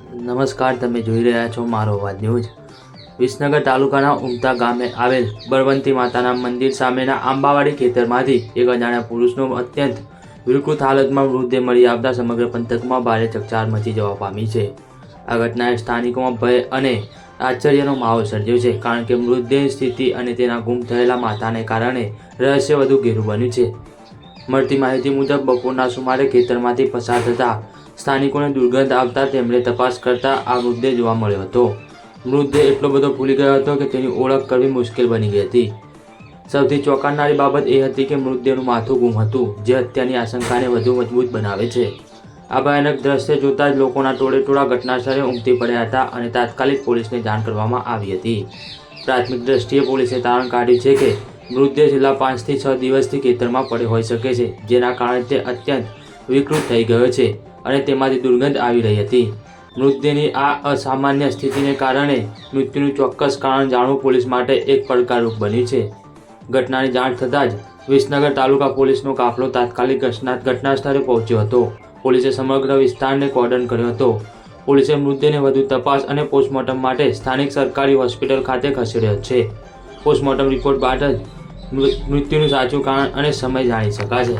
નમસ્કાર, તમે જોઈ રહ્યા છો મારો અવાજ ન્યૂઝ। વિસનગર તાલુકાના ઉમતા ગામે આવેલ બળવંતી માતાના મંદિર સામેના આંબાવાડી ખેતરમાંથી એક અજાણ્યા પુરુષનો અત્યંત વિકૃત હાલતમાં મૃતદેહ મળી આવતા સમગ્ર પંથકમાં ભારે ચકચાર મચી જવા પામી છે। આ ઘટનાએ સ્થાનિકોમાં ભય અને આશ્ચર્યનો માહોલ સર્જ્યો છે, કારણ કે મૃતદેહની સ્થિતિ અને તેના ગુમ થયેલા માતાને કારણે રહસ્ય વધુ ઘેરું બન્યું છે। મળતી માહિતી મુજબ બપોરના સુમારે ખેતરમાંથી પસાર થતા સ્થાનિકોને દુર્ગંધ આવતા તેમણે તપાસ કરતા આ મૃતદેહ જોવા મળ્યો હતો। મૃતદેહ એટલો બધો ફૂલી ગયો હતો કે તેની ઓળખ કરવી મુશ્કેલ બની ગઈ હતી। સૌથી ચોંકાવનારી બાબત એ હતી કે મૃતદેહનું માથું ગુમ હતું, જે હત્યાની આશંકાને વધુ મજબૂત બનાવે છે। આ ભયાનક દ્રશ્ય જોતા જ લોકોના ટોળેટોળા ઘટનાસ્થળે ઉમટી પડ્યા હતા અને તાત્કાલિક પોલીસને જાણ કરવામાં આવી હતી। પ્રાથમિક દ્રષ્ટિએ પોલીસે તારણ કાઢ્યું છે કે મૃતદેહ છેલ્લા 5 થી 6 દિવસથી ખેતરમાં પડ્યો હોઈ શકે છે, જેના કારણે તે અત્યંત વિકૃત થઈ ગયો છે અને તેમાંથી દુર્ગંધ આવી રહી હતી। મૃતદેહની આ અસામાન્ય સ્થિતિને કારણે મૃત્યુનું ચોક્કસ કારણ જાણવું પોલીસ માટે એક પડકારરૂપ બન્યું છે। ઘટનાની જાણ થતાં જ વિસનગર તાલુકા પોલીસનો કાફલો તાત્કાલિક ઘટનાસ્થળે પહોંચ્યો હતો। પોલીસે સમગ્ર વિસ્તારને કોર્ડન કર્યો હતો। પોલીસે મૃતદેહને વધુ તપાસ અને પોસ્ટમોર્ટમ માટે સ્થાનિક સરકારી હોસ્પિટલ ખાતે ખસેડ્યો છે। પોસ્ટમોર્ટમ રિપોર્ટ બાદ જ મૃત્યુનું સાચું કારણ અને સમય જાણી શકાશે।